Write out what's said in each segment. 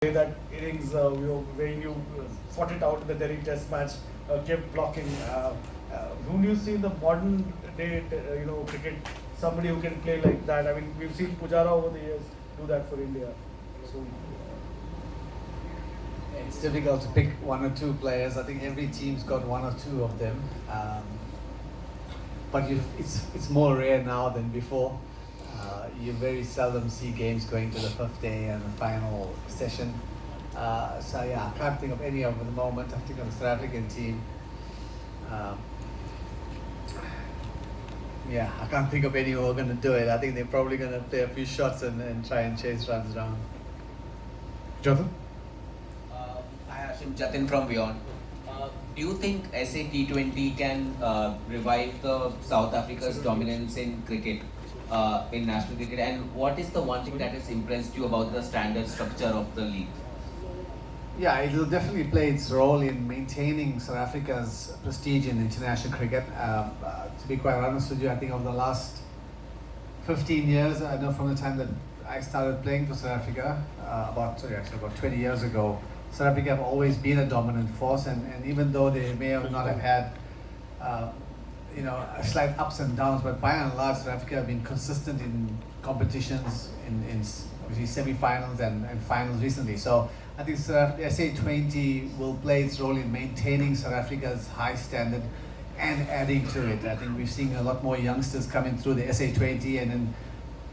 that innings where you fought it out in the Delhi Test match, kept blocking. Who do you see in the modern day, cricket? Somebody who can play like that. I mean, we've seen Pujara over the years do that for India. So it's difficult to pick one or two players. I think every team's got one or two of them, but it's more rare now than before. You very seldom see games going to the fifth day and the final session. So yeah, I can't think of any of them at the moment. I think of the South African team. Yeah, I can't think of any who are going to do it. I think they're probably going to play a few shots and try and chase runs down. Jonathan? Hi Hashim, Jatin from Beyond. Do you think SA T20 can revive the South Africa's dominance in cricket, in national cricket? And what is the one thing that has impressed you about the standard structure of the league? Yeah, it will definitely play its role in maintaining South Africa's prestige in international cricket. To be quite honest with you, I think over the last 15 years, I know from the time that I started playing for South Africa, about 20 years ago, South Africa have always been a dominant force, and even though they may have not have had slight ups and downs, but by and large South Africa have been consistent in competitions in obviously semi-finals and finals recently. So I think SA20 will play its role in maintaining South Africa's high standard and adding to it. I think we're seeing a lot more youngsters coming through the SA20, and then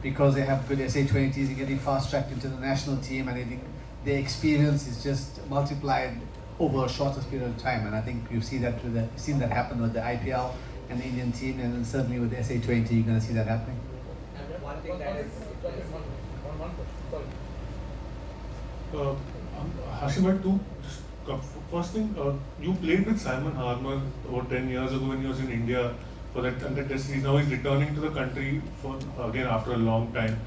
because they have good SA20s, they're getting fast-tracked into the national team, and I think their experience is just multiplied over a shorter period of time. And I think you've seen that happen with the IPL and the Indian team, and then certainly with the SA20, you're going to see that happening. One thing that is Hashim had two. First thing, you played with Simon Harmer about 10 years ago when he was in India for that under test series. Now he's returning to the country for again after a long time.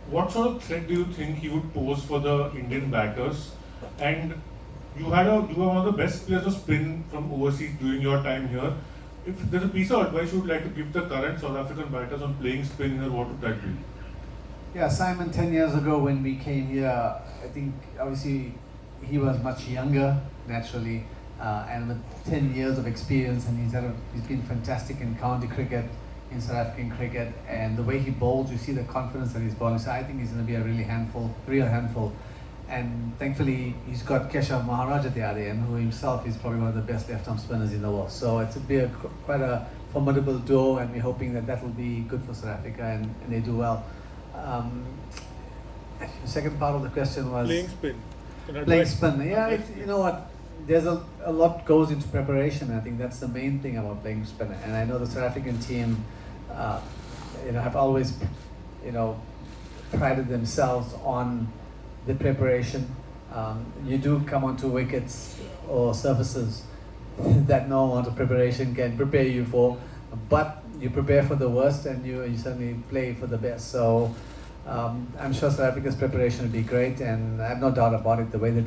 What sort of threat do you think he would pose for the Indian batters? And you were one of the best players of spin from overseas during your time here. If there's a piece of advice you would like to give the current South African batters on playing spin here, what would that be? Yeah, Simon 10 years ago when we came here, I think obviously he was much younger naturally, and with 10 years of experience, and he's been fantastic in county cricket, in South African cricket, and the way he bowls, you see the confidence that he's bowling. So I think he's going to be a real handful. And thankfully, he's got Keshav Maharaj at the other end, who himself is probably one of the best left-arm spinners in the world. So it's quite a formidable duo, and we're hoping that will be good for South Africa, and they do well. The second part of the question was Playing spin. Playing spin. Yeah, you know what? There's a lot goes into preparation. And I think that's the main thing about playing spin. And I know the South African team, have always, prided themselves on the preparation. You do come onto wickets or surfaces that no amount of preparation can prepare you for, but you prepare for the worst and you certainly play for the best. So I'm sure South Africa's preparation will be great, and I have no doubt about it. The way that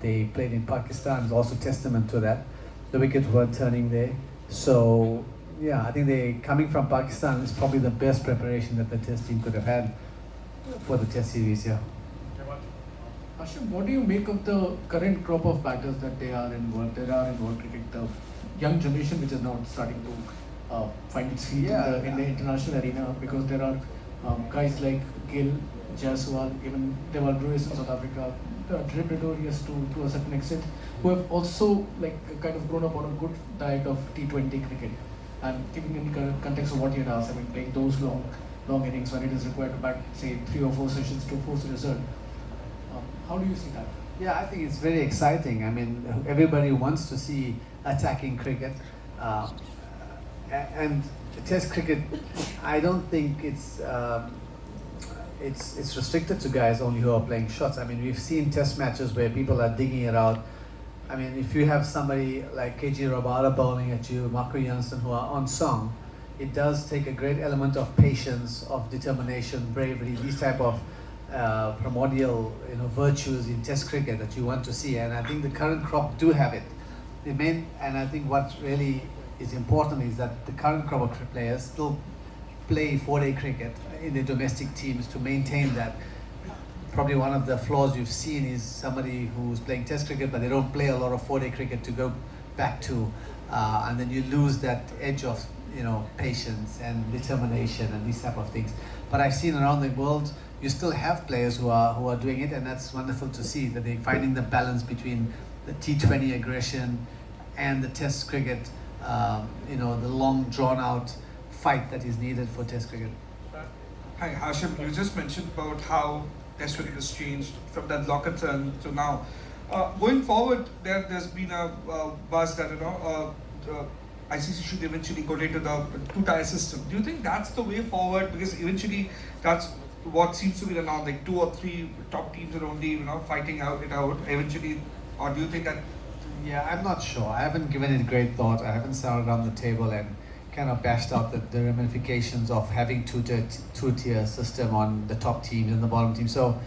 they played in Pakistan is also testament to that. The wickets were turning there. So yeah, I think they coming from Pakistan is probably the best preparation that the test team could have had for the test series here. Hashim, what do you make of the current crop of batters that there are in world cricket? The young generation which is now starting to find its feet in the international arena, because there are guys like Gill, Jaiswal, even Deval Brewis in South Africa, Trip Pretorius to a certain extent, who have also kind of grown up on a good diet of T20 cricket. And keeping in context of what you had asked, I mean, playing those long innings when it is required to bat, say, 3 or 4 sessions to force a result. How do you see that? Yeah, I think it's very exciting. I mean, everybody wants to see attacking cricket, and Test cricket. I don't think it's restricted to guys only who are playing shots. I mean, we've seen Test matches where people are digging it out. I mean, if you have somebody like KG Rabada bowling at you, Marco Jansen, who are on song, it does take a great element of patience, of determination, bravery, these type of primordial virtues in Test cricket that you want to see, and I think the current crop do have it. And I think what really is important is that the current crop of players still play 4-day cricket in their domestic teams to maintain that. probably one of the flaws you've seen is somebody who's playing Test cricket, but they don't play a lot of 4-day cricket to go back to, and then you lose that edge of patience and determination and these type of things. But I've seen around the world, you still have players who are doing it, and that's wonderful to see that they're finding the balance between the T20 aggression and the Test cricket, the long drawn out fight that is needed for Test cricket. Hi, Hashim. You just mentioned about how Test cricket has changed from that locker turn to now. Going forward, there's been a buzz that ICC should eventually go into the two-tier system. Do you think that's the way forward? Because eventually, that's what seems to be the norm. Like 2 or 3 top teams are only fighting it out eventually. Or do you think that? Yeah, I'm not sure. I haven't given it great thought. I haven't sat around the table and kind of bashed out the ramifications of having two-tier system on the top teams and the bottom team. So,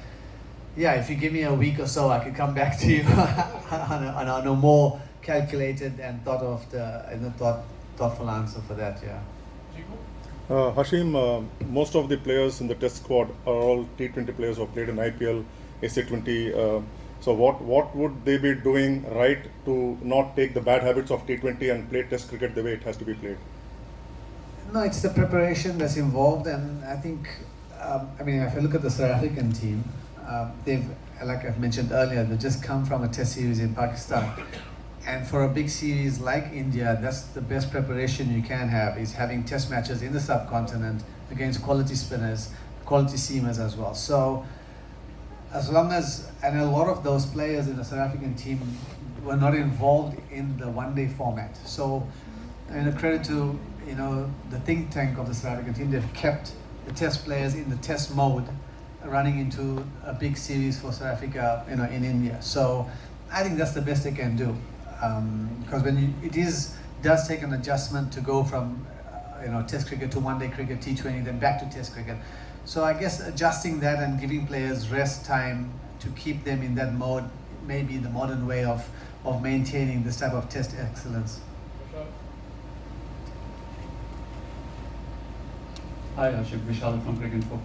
yeah, if you give me a week or so, I could come back to you on a more calculated and thoughtful answer for that. Yeah. Hashim, most of the players in the Test squad are all T20 players who have played in IPL, SA20. So what would they be doing right to not take the bad habits of T20 and play Test cricket the way it has to be played? No, it's the preparation that's involved, and I think, if I look at the South African team, they've, like I've mentioned earlier, they just come from a Test series in Pakistan. And for a big series like India, that's the best preparation you can have, is having Test matches in the subcontinent against quality spinners, quality seamers as well. So, as long as, and a lot of those players in the South African team were not involved in the one-day format. So, credit to the think tank of the South African team, they've kept the Test players in the Test mode, running into a big series for South Africa, in India. So, I think that's the best they can do, because does take an adjustment to go from Test cricket to one-day cricket, T20, then back to Test cricket. So I guess adjusting that and giving players rest time to keep them in that mode may be the modern way of maintaining this type of Test excellence. Hi, Ashik Vishal from Cricket Info.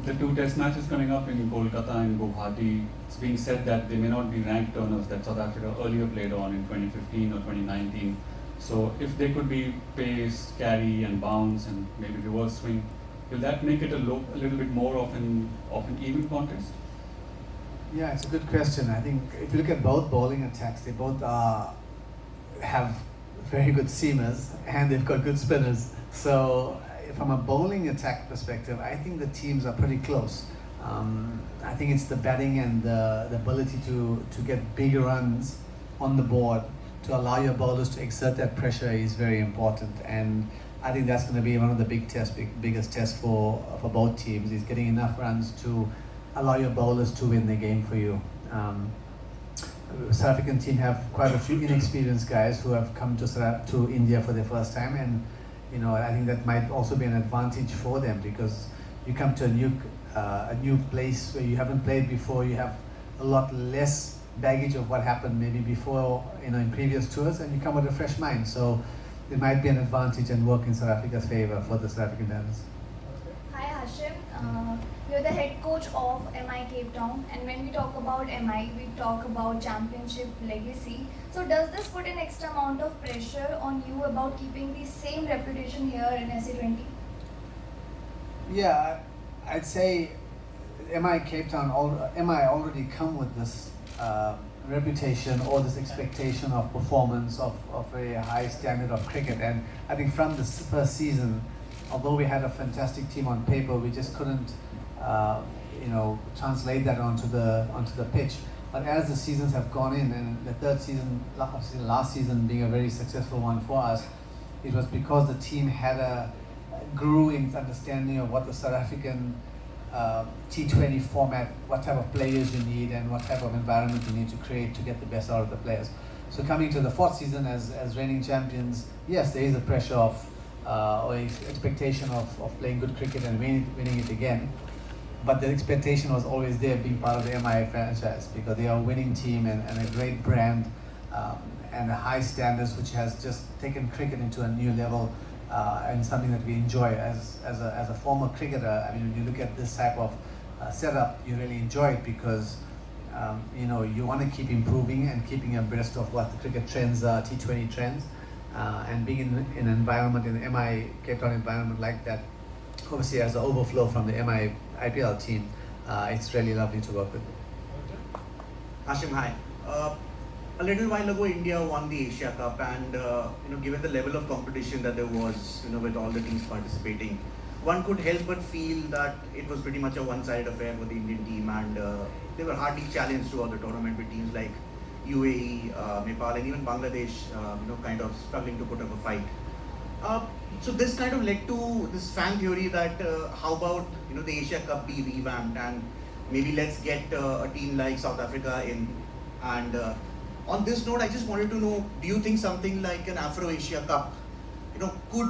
The 2 Test matches coming up in Kolkata and Guwahati, it's being said that they may not be ranked turners that South Africa earlier played on in 2015 or 2019. So if they could be pace, carry and bounce and maybe reverse swing, will that make it a little bit more of an even contest? Yeah, it's a good question. I think if you look at both bowling attacks, they both have very good seamers and they've got good spinners. So from a bowling attack perspective, I think the teams are pretty close. I think it's the batting and the ability to get big runs on the board to allow your bowlers to exert that pressure is very important. And I think that's going to be one of the biggest tests for both teams, is getting enough runs to allow your bowlers to win the game for you. South African team have quite a few inexperienced guys who have come to India for their first time, and I think that might also be an advantage for them, because you come to a new place where you haven't played before, you have a lot less baggage of what happened maybe before, in previous tours, and you come with a fresh mind. So it might be an advantage and work in South Africa's favour for the South African tennis. Hi Hashim, you're the head coach of MI Cape Town, and when we talk about MI, we talk about championship legacy. So does this put an extra amount of pressure on you about keeping the same reputation here in SA20? Yeah, I'd say MI Cape Town, MI already come with this reputation or this expectation of performance of a high standard of cricket. And I think from the first season, although we had a fantastic team on paper, we just couldn't translate that onto the pitch. But as the seasons have gone in, and the third season, last season being a very successful one for us, it was because the team grew in its understanding of what the South African T20 format, what type of players you need and what type of environment you need to create to get the best out of the players. So coming to the fourth season as reigning champions, yes, there is a pressure of or expectation of playing good cricket and winning it again. But the expectation was always there, being part of the MI franchise, because they are a winning team and a great brand and a high standards, which has just taken cricket into a new level and something that we enjoy as a former cricketer. I mean, when you look at this type of setup, you really enjoy it because you want to keep improving and keeping abreast of what the cricket trends are, T20 trends, and being in an environment, in the MI Cape Town environment like that, obviously as an overflow from the MI IPL team, it's really lovely to work with. Hashim, hi. A little while ago, India won the Asia Cup, and given the level of competition that there was, with all the teams participating, one could help but feel that it was pretty much a one-sided affair for the Indian team, and they were hardly challenged throughout the tournament with teams like UAE, Nepal, and even Bangladesh, kind of struggling to put up a fight. So this kind of led to this fan theory that how about the Asia Cup be revamped and maybe let's get a team like South Africa in. And on this note, I just wanted to know, do you think something like an Afro-Asia Cup, could,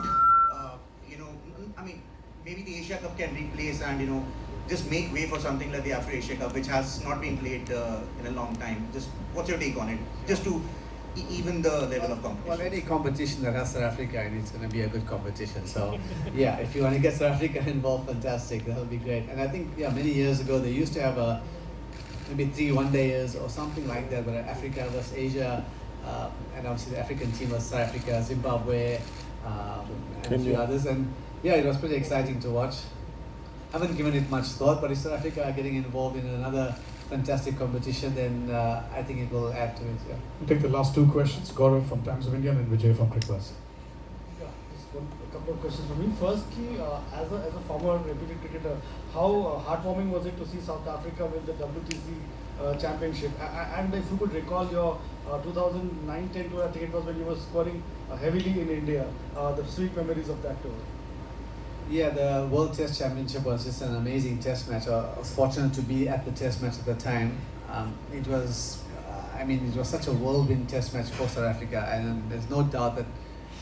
I mean, maybe the Asia Cup can replace and just make way for something like the Afro-Asia Cup, which has not been played in a long time. Just what's your take on it? Just to even the level of competition. Well, any competition that has South Africa in it's going to be a good competition. So, yeah, if you want to get South Africa involved, fantastic. That would be great. And I think, many years ago they used to have maybe 3 one-dayers or something like that, where Africa versus Asia, and obviously the African team was South Africa, Zimbabwe, and a few others. And yeah, it was pretty exciting to watch. Haven't given it much thought, but if South Africa are getting involved in another fantastic competition, then I think it will add to it. Yeah. We'll take the last 2 questions. Gaurav from Times of India and Vijay from Crickbuzz. Yeah, just a couple of questions for me. Firstly, as a former reputed cricketer, how heartwarming was it to see South Africa win the WTC championship? And if you could recall your 2009-10 tour, I think it was when you were scoring heavily in India, the sweet memories of that tour. Yeah, the World Test Championship was just an amazing test match. I was fortunate to be at the test match at the time. It was such a whirlwind test match for South Africa, and there's no doubt that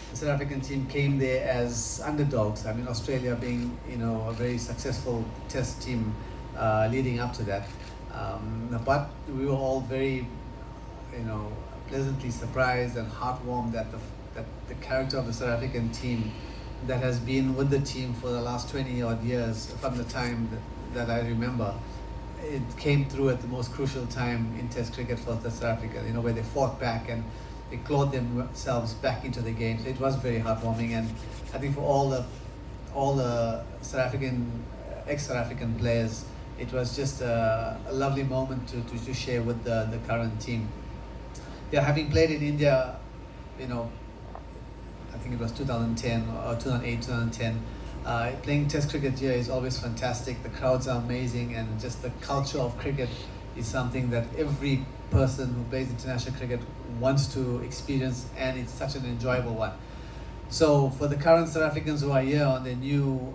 the South African team came there as underdogs. I mean, Australia being, a very successful test team leading up to that. But we were all very, pleasantly surprised and heartwarmed that the character of the South African team that has been with the team for the last 20 odd years, from the time that I remember, it came through at the most crucial time in Test cricket for South Africa, where they fought back and they clawed themselves back into the game. So it was very heartwarming, and I think for all the South African, ex-South African players, it was just a lovely moment to share with the current team. Yeah, having played in India, I think it was 2010 or 2008, 2010. Playing Test cricket here is always fantastic. The crowds are amazing, and just the culture of cricket is something that every person who plays international cricket wants to experience, and it's such an enjoyable one. So for the current South Africans who are here on their new,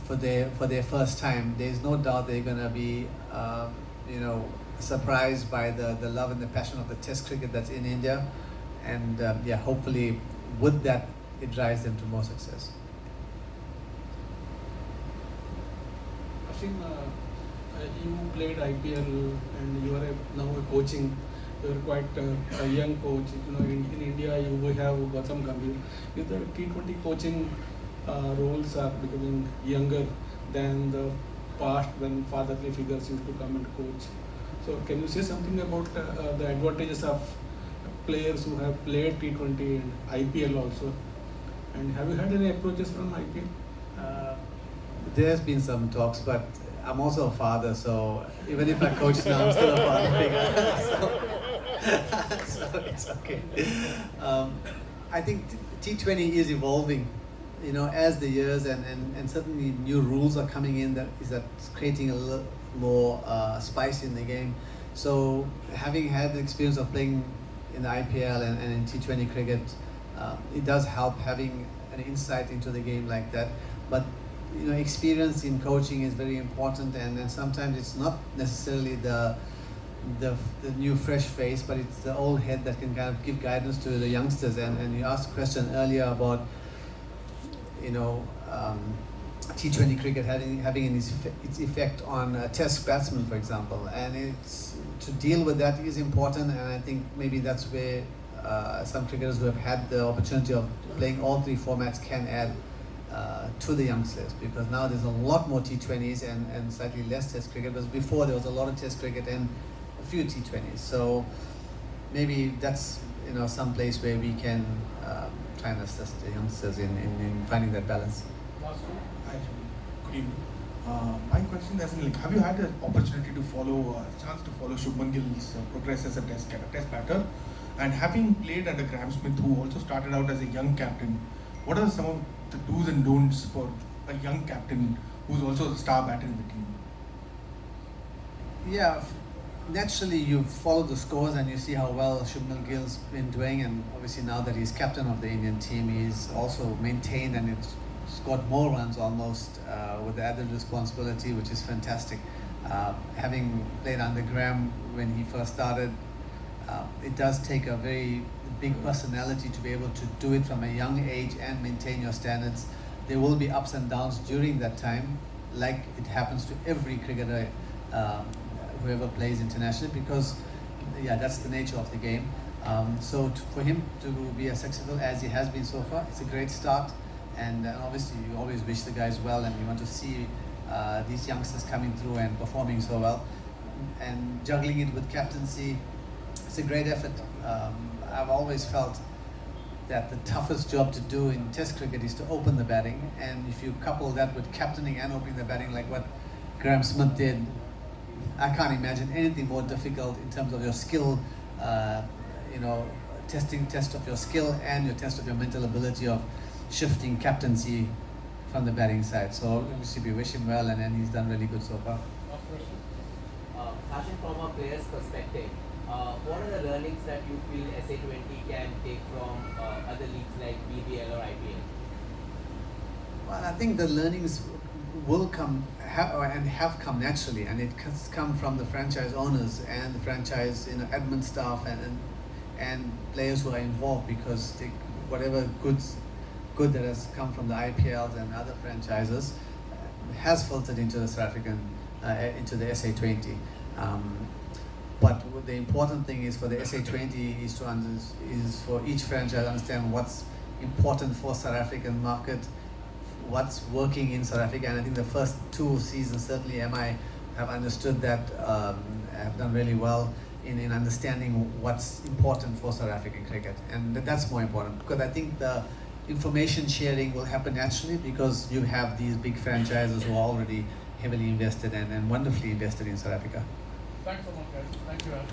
for their first time, there's no doubt they're going to be, surprised by the love and the passion of the Test cricket that's in India. And hopefully with that, it drives them to more success. Hashim, you played IPL and you are now a coaching. You are quite a young coach. In India you have Gautam Gambhir. The T20 coaching roles are becoming younger than the past when fatherly figures used to come and coach. So can you say something about the advantages of players who have played T20 and IPL also? And have you had any approaches from IPL? There's been some talks, but I'm also a father, so even if I coach now, I'm still a father figure. So it's okay. I think T20 is evolving, as the years and certainly new rules are coming in that's creating a little more spice in the game. So having had the experience of playing in the IPL and in T20 cricket, it does help having an insight into the game like that. But experience in coaching is very important, and sometimes it's not necessarily the new fresh face, but it's the old head that can kind of give guidance to the youngsters. And you asked a question earlier about T20 cricket having its effect on a Test batsman, for example, and to deal with that is important. And I think maybe that's where some cricketers who have had the opportunity of playing all 3 formats can add to the youngsters, because now there's a lot more T20s and slightly less Test cricket. Because before there was a lot of Test cricket and a few T20s. So maybe that's some place where we can try and assist the youngsters in finding that balance. Last one. Hi, good evening. My question is, have you had an opportunity to follow, chance to follow Shubman Gill's progress as a test batter? And having played under Graham Smith, who also started out as a young captain, what are some of the do's and don'ts for a young captain who's also a star batter in the team? Yeah, naturally you follow the scores and you see how well Shubman Gill's been doing, and obviously now that he's captain of the Indian team, he's also maintained and it's scored more runs almost with the added responsibility, which is fantastic. Having played under Graham when he first started, it does take a very big personality to be able to do it from a young age and maintain your standards. There will be ups and downs during that time, like it happens to every cricketer, whoever plays internationally, because that's the nature of the game. For him to be as successful as he has been so far, it's a great start. And obviously you always wish the guys well, and you want to see these youngsters coming through and performing so well. And juggling it with captaincy, it's a great effort. I've always felt that the toughest job to do in Test cricket is to open the batting, and if you couple that with captaining and opening the batting like what Graham Smith did, I can't imagine anything more difficult in terms of your skill, test of your skill and your test of your mental ability of shifting captaincy from the batting side. So obviously we wish him well, and he's done really good so far. Last question. Hashim, from a player's perspective, what are the learnings that you feel SA20 can take from other leagues like BBL or IPL? Well, I think the learnings will come and have come naturally, and it has come from the franchise owners and the franchise admin staff and players who are involved, because whatever good that has come from the IPLs and other franchises has filtered into the South African into the SA20. But the important thing is for the SA20 is for each franchise to understand what's important for South African market, what's working in South Africa. And I think the first 2 seasons, certainly MI have understood that, have done really well in understanding what's important for South African cricket. And that's more important, because I think the information sharing will happen naturally, because you have these big franchises who are already heavily invested and wonderfully invested in South Africa. Thanks so much, guys. Thank you, Ash.